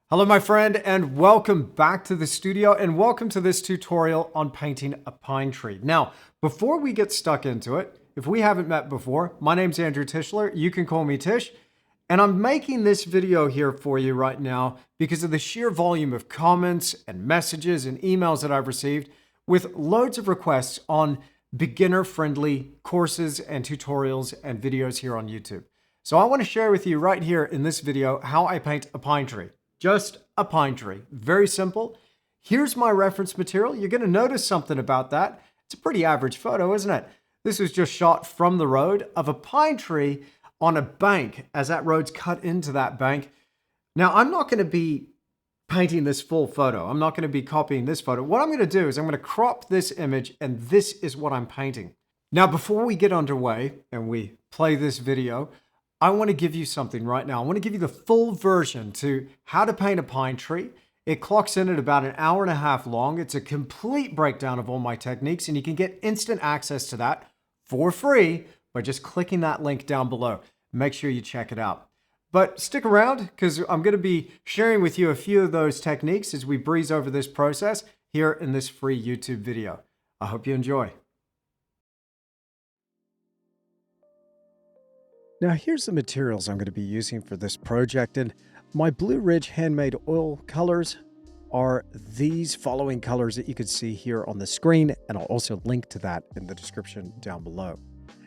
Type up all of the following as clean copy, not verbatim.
Hello my friend, and welcome back to the studio, and welcome to this tutorial on painting a pine tree. Now, before we get stuck into it, if we haven't met before, my name's Andrew Tischler. You can call me Tish, and I'm making this video here for you right now because of the sheer volume of comments and messages and emails that I've received with loads of requests on beginner-friendly courses and tutorials and videos here on YouTube. So I want to share with you right here in this video how I paint a pine tree. Just a pine tree. Very simple. Here's my reference material. You're going to notice something about that. It's a pretty average photo, isn't it? This was just shot from the road of a pine tree on a bank as that road's cut into that bank. Now, I'm not going to be painting this full photo. I'm not going to be copying this photo. What I'm going to do is I'm going to crop this image, and this is what I'm painting. Now, before we get underway and we play this video, I want to give you something right now. I want to give you the full version to how to paint a pine tree. It clocks in at about an hour and a half long. It's a complete breakdown of all my techniques, and you can get instant access to that for free by just clicking that link down below. Make sure you check it out. But stick around because I'm going to be sharing with you a few of those techniques as we breeze over this process here in this free YouTube video. I hope you enjoy. Now here's the materials I'm going to be using for this project, and my Blue Ridge handmade oil colors are these following colors that you can see here on the screen, and I'll also link to that in the description down below.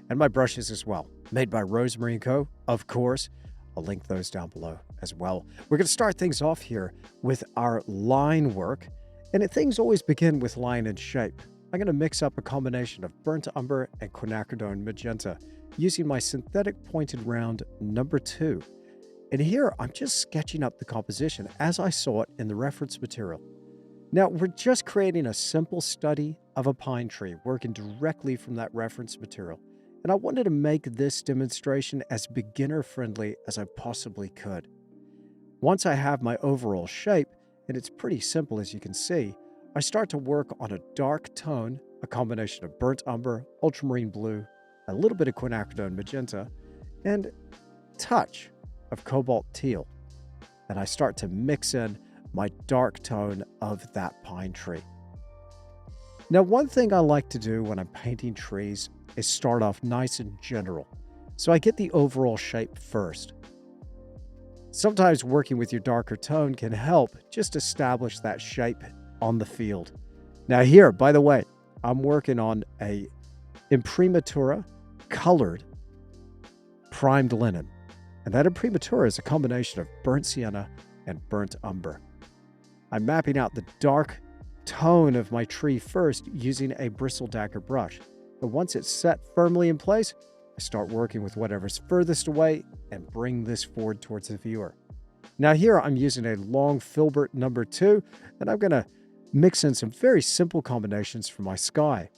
And my brushes as well, made by Rosemary & Co, of course. I'll link those down below as well. We're going to start things off here with our line work, and things always begin with line and shape. I'm going to mix up a combination of burnt umber and quinacridone magenta using my synthetic pointed round number 2. And here I'm just sketching up the composition as I saw it in the reference material. Now we're just creating a simple study of a pine tree, working directly from that reference material. And I wanted to make this demonstration as beginner friendly as I possibly could. Once I have my overall shape, and it's pretty simple as you can see, I start to work on a dark tone, a combination of burnt umber, ultramarine blue, a little bit of quinacridone magenta, and a touch of cobalt teal. And I start to mix in my dark tone of that pine tree. Now, one thing I like to do when I'm painting trees is start off nice and general. So I get the overall shape first. Sometimes working with your darker tone can help just establish that shape on the field. Now here, by the way, I'm working on a imprimatura colored primed linen. And that imprimatura is a combination of burnt sienna and burnt umber. I'm mapping out the dark tone of my tree first using a bristle dagger brush. But once it's set firmly in place, I start working with whatever's furthest away and bring this forward towards the viewer. Now here I'm using a long filbert number 2, and I'm going to mix in some very simple combinations for my sky.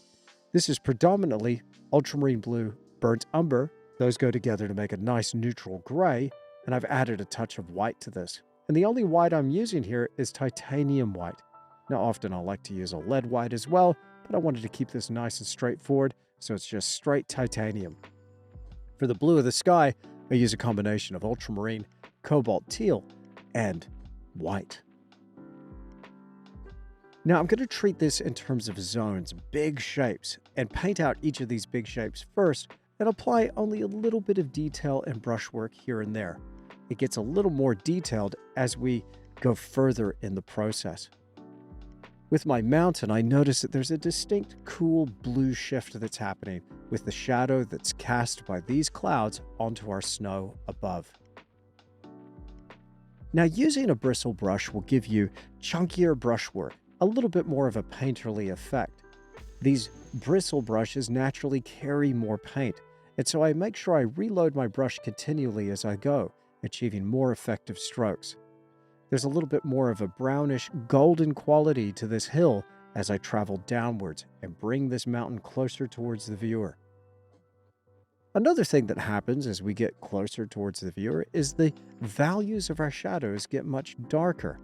This is predominantly ultramarine blue, burnt umber. Those go together to make a nice neutral gray, and I've added a touch of white to this. And the only white I'm using here is titanium white. Now often I like to use a lead white as well, but I wanted to keep this nice and straightforward, so it's just straight titanium. For the blue of the sky, I use a combination of ultramarine, cobalt teal, and white. Now I'm going to treat this in terms of zones, big shapes, and paint out each of these big shapes first and apply only a little bit of detail and brushwork here and there. It gets a little more detailed as we go further in the process. With my mountain, I notice that there's a distinct cool blue shift that's happening with the shadow that's cast by these clouds onto our snow above. Now using a bristle brush will give you chunkier brushwork, a little bit more of a painterly effect. These bristle brushes naturally carry more paint, and so I make sure I reload my brush continually as I go, achieving more effective strokes. There's a little bit more of a brownish golden quality to this hill as I travel downwards and bring this mountain closer towards the viewer. Another thing that happens as we get closer towards the viewer is the values of our shadows get much darker.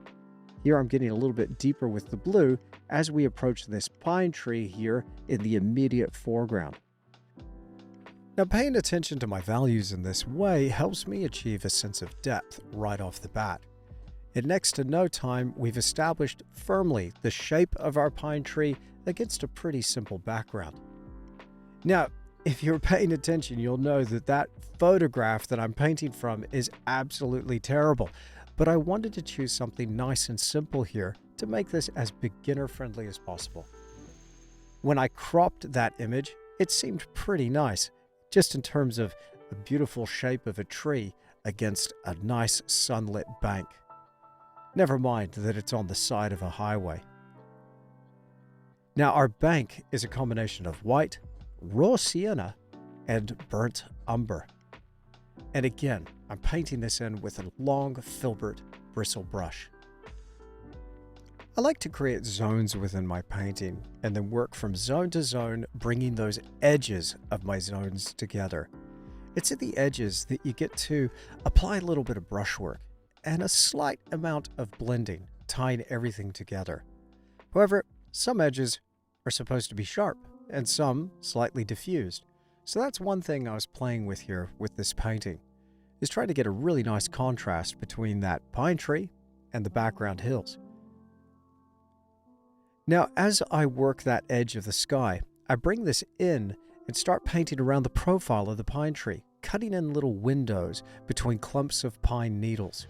Here I'm getting a little bit deeper with the blue as we approach this pine tree here in the immediate foreground. Now, paying attention to my values in this way helps me achieve a sense of depth right off the bat. In next to no time, we've established firmly the shape of our pine tree against a pretty simple background. Now, if you're paying attention, you'll know that that photograph that I'm painting from is absolutely terrible, but I wanted to choose something nice and simple here to make this as beginner-friendly as possible. When I cropped that image, it seemed pretty nice, just in terms of the beautiful shape of a tree against a nice sunlit bank. Never mind that it's on the side of a highway. Now, our bank is a combination of white, raw sienna, and burnt umber. And again, I'm painting this in with a long filbert bristle brush. I like to create zones within my painting and then work from zone to zone, bringing those edges of my zones together. It's at the edges that you get to apply a little bit of brushwork and a slight amount of blending, tying everything together. However, some edges are supposed to be sharp and some slightly diffused. So that's one thing I was playing with here with this painting, is trying to get a really nice contrast between that pine tree and the background hills. Now, as I work that edge of the sky, I bring this in and start painting around the profile of the pine tree, cutting in little windows between clumps of pine needles.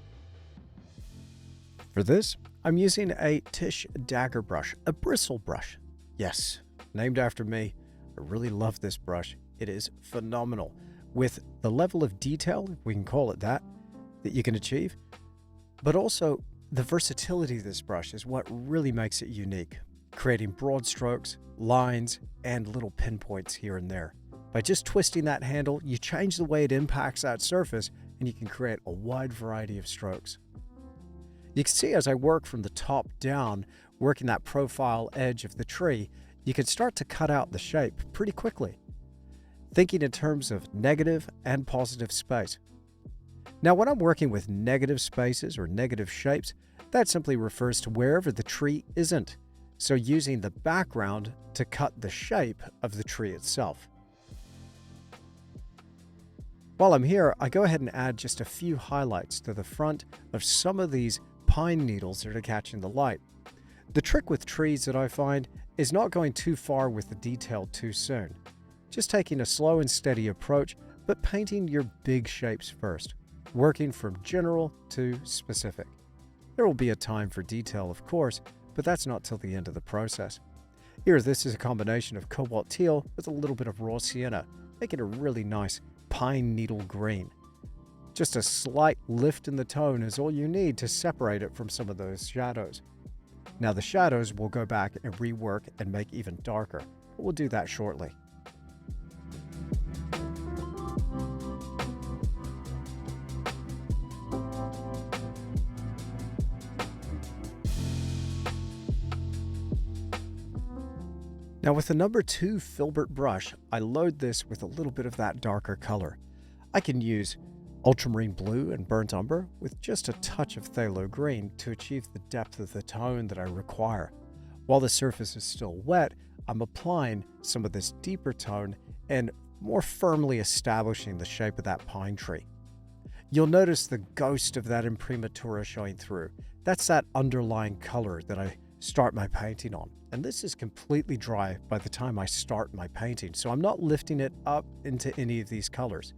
For this, I'm using a Tish dagger brush, a bristle brush. Yes, named after me. I really love this brush. It is phenomenal with the level of detail, if we can call it that you can achieve, but also the versatility of this brush is what really makes it unique, creating broad strokes, lines, and little pinpoints here and there. By just twisting that handle, you change the way it impacts that surface, and you can create a wide variety of strokes. You can see as I work from the top down, working that profile edge of the tree, you can start to cut out the shape pretty quickly, thinking in terms of negative and positive space. Now, when I'm working with negative spaces or negative shapes, that simply refers to wherever the tree isn't, so using the background to cut the shape of the tree itself. While I'm here, I go ahead and add just a few highlights to the front of some of these pine needles that are catching the light. The trick with trees that I find is not going too far with the detail too soon. Just taking a slow and steady approach, but painting your big shapes first, working from general to specific. There will be a time for detail, of course, but that's not till the end of the process. Here, this is a combination of cobalt teal with a little bit of raw sienna, making a really nice pine needle green. Just a slight lift in the tone is all you need to separate it from some of those shadows. Now the shadows we'll go back and rework and make even darker, but we'll do that shortly. Now with the number 2 filbert brush, I load this with a little bit of that darker color. I can use ultramarine blue and burnt umber with just a touch of phthalo green to achieve the depth of the tone that I require. While the surface is still wet, I'm applying some of this deeper tone and more firmly establishing the shape of that pine tree. You'll notice the ghost of that imprimatura showing through. That's that underlying color that I start my painting on. And this is completely dry by the time I start my painting, so I'm not lifting it up into any of these colors.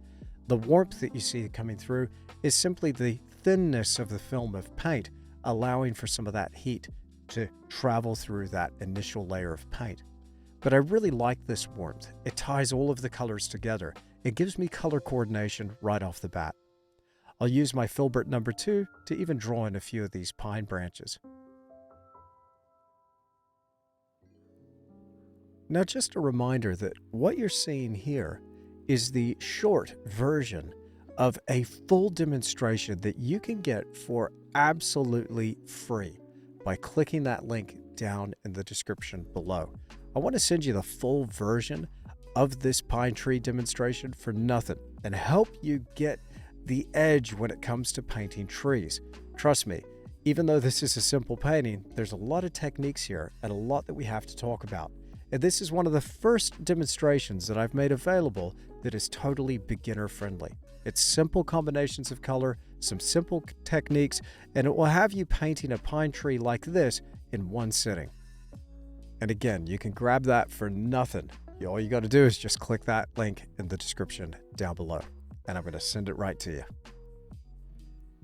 The warmth that you see coming through is simply the thinness of the film of paint, allowing for some of that heat to travel through that initial layer of paint. But I really like this warmth. It ties all of the colors together. It gives me color coordination right off the bat. I'll use my filbert number 2 to even draw in a few of these pine branches. Now, just a reminder that what you're seeing here is the short version of a full demonstration that you can get for absolutely free by clicking that link down in the description below. I want to send you the full version of this pine tree demonstration for nothing and help you get the edge when it comes to painting trees. Trust me, even though this is a simple painting, there's a lot of techniques here and a lot that we have to talk about. And this is one of the first demonstrations that I've made available that is totally beginner friendly. It's simple combinations of color, some simple techniques, and it will have you painting a pine tree like this in one sitting. And again, you can grab that for nothing. All you got to do is just click that link in the description down below, and I'm going to send it right to you.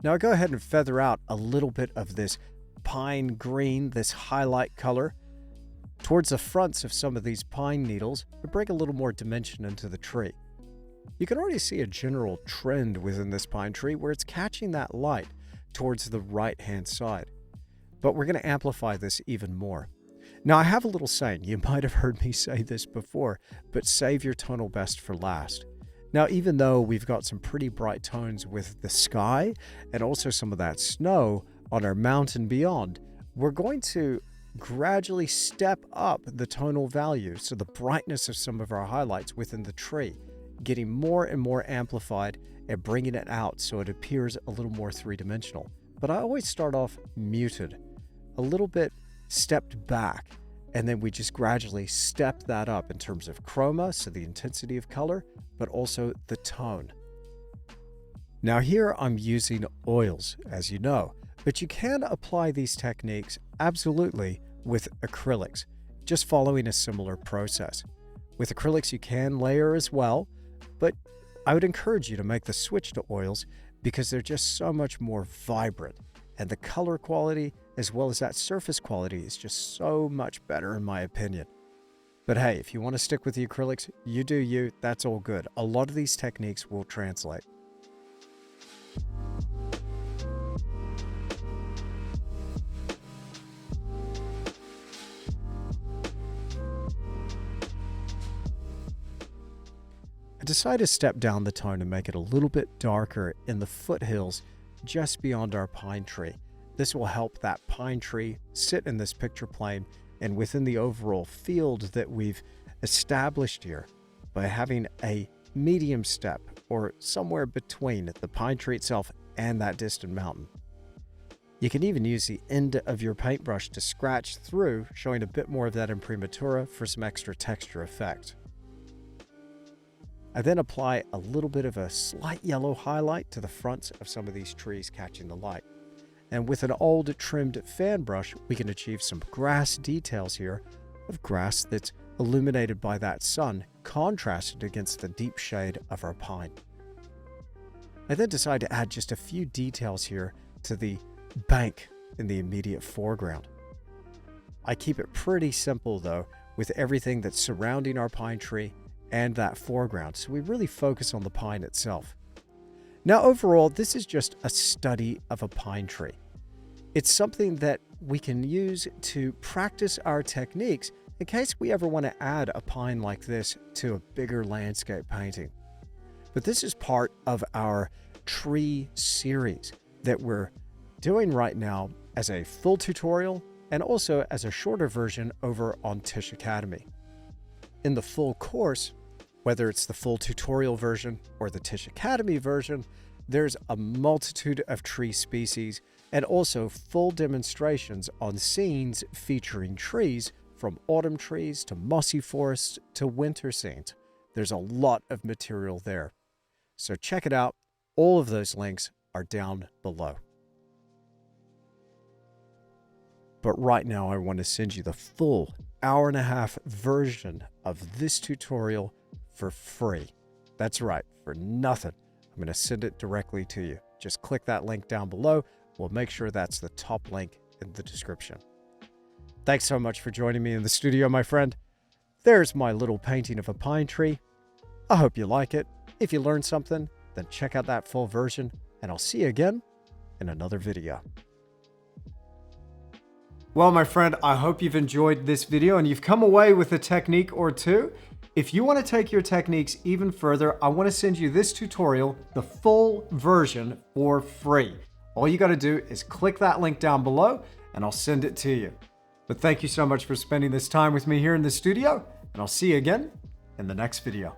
Now I'll go ahead and feather out a little bit of this pine green, this highlight color, towards the fronts of some of these pine needles to bring a little more dimension into the tree. You can already see a general trend within this pine tree where it's catching that light towards the right-hand side. But we're going to amplify this even more. Now I have a little saying, you might have heard me say this before, but save your tonal best for last. Now, even though we've got some pretty bright tones with the sky and also some of that snow on our mountain beyond, we're going to gradually step up the tonal value, so the brightness of some of our highlights within the tree, getting more and more amplified and bringing it out so it appears a little more three-dimensional. But I always start off muted, a little bit stepped back, and then we just gradually step that up in terms of chroma, so the intensity of color, but also the tone. Now here I'm using oils, as you know, but you can apply these techniques absolutely with acrylics, just following a similar process. With acrylics you can layer as well, but I would encourage you to make the switch to oils because they're just so much more vibrant, and the color quality as well as that surface quality is just so much better in my opinion. But hey, if you want to stick with the acrylics, you do you, that's all good. A lot of these techniques will translate. I decided to step down the tone and make it a little bit darker in the foothills just beyond our pine tree. This will help that pine tree sit in this picture plane and within the overall field that we've established here by having a medium step or somewhere between the pine tree itself and that distant mountain. You can even use the end of your paintbrush to scratch through, showing a bit more of that imprimatura for some extra texture effect. I then apply a little bit of a slight yellow highlight to the fronts of some of these trees catching the light. And with an old trimmed fan brush, we can achieve some grass details here of grass that's illuminated by that sun, contrasted against the deep shade of our pine. I then decide to add just a few details here to the bank in the immediate foreground. I keep it pretty simple though, with everything that's surrounding our pine tree and that foreground, so we really focus on the pine itself. Now overall, this is just a study of a pine tree. It's something that we can use to practice our techniques in case we ever want to add a pine like this to a bigger landscape painting. But this is part of our tree series that we're doing right now as a full tutorial and also as a shorter version over on Tisch Academy. In the full course, whether it's the full tutorial version or the Tisch Academy version, there's a multitude of tree species and also full demonstrations on scenes featuring trees from autumn trees to mossy forests to winter scenes. There's a lot of material there. So check it out. All of those links are down below. But right now I want to send you the full hour-and-a-half version of this tutorial for free. That's right, for nothing. I'm going to send it directly to you. Just click that link down below. We'll make sure that's the top link in the description. Thanks so much for joining me in the studio, my friend. There's my little painting of a pine tree. I hope you like it. If you learned something, then check out that full version, and I'll see you again in another video. Well, my friend, I hope you've enjoyed this video and you've come away with a technique or two. If you want to take your techniques even further, I want to send you this tutorial, the full version, for free. All you got to do is click that link down below and I'll send it to you. But thank you so much for spending this time with me here in the studio, and I'll see you again in the next video.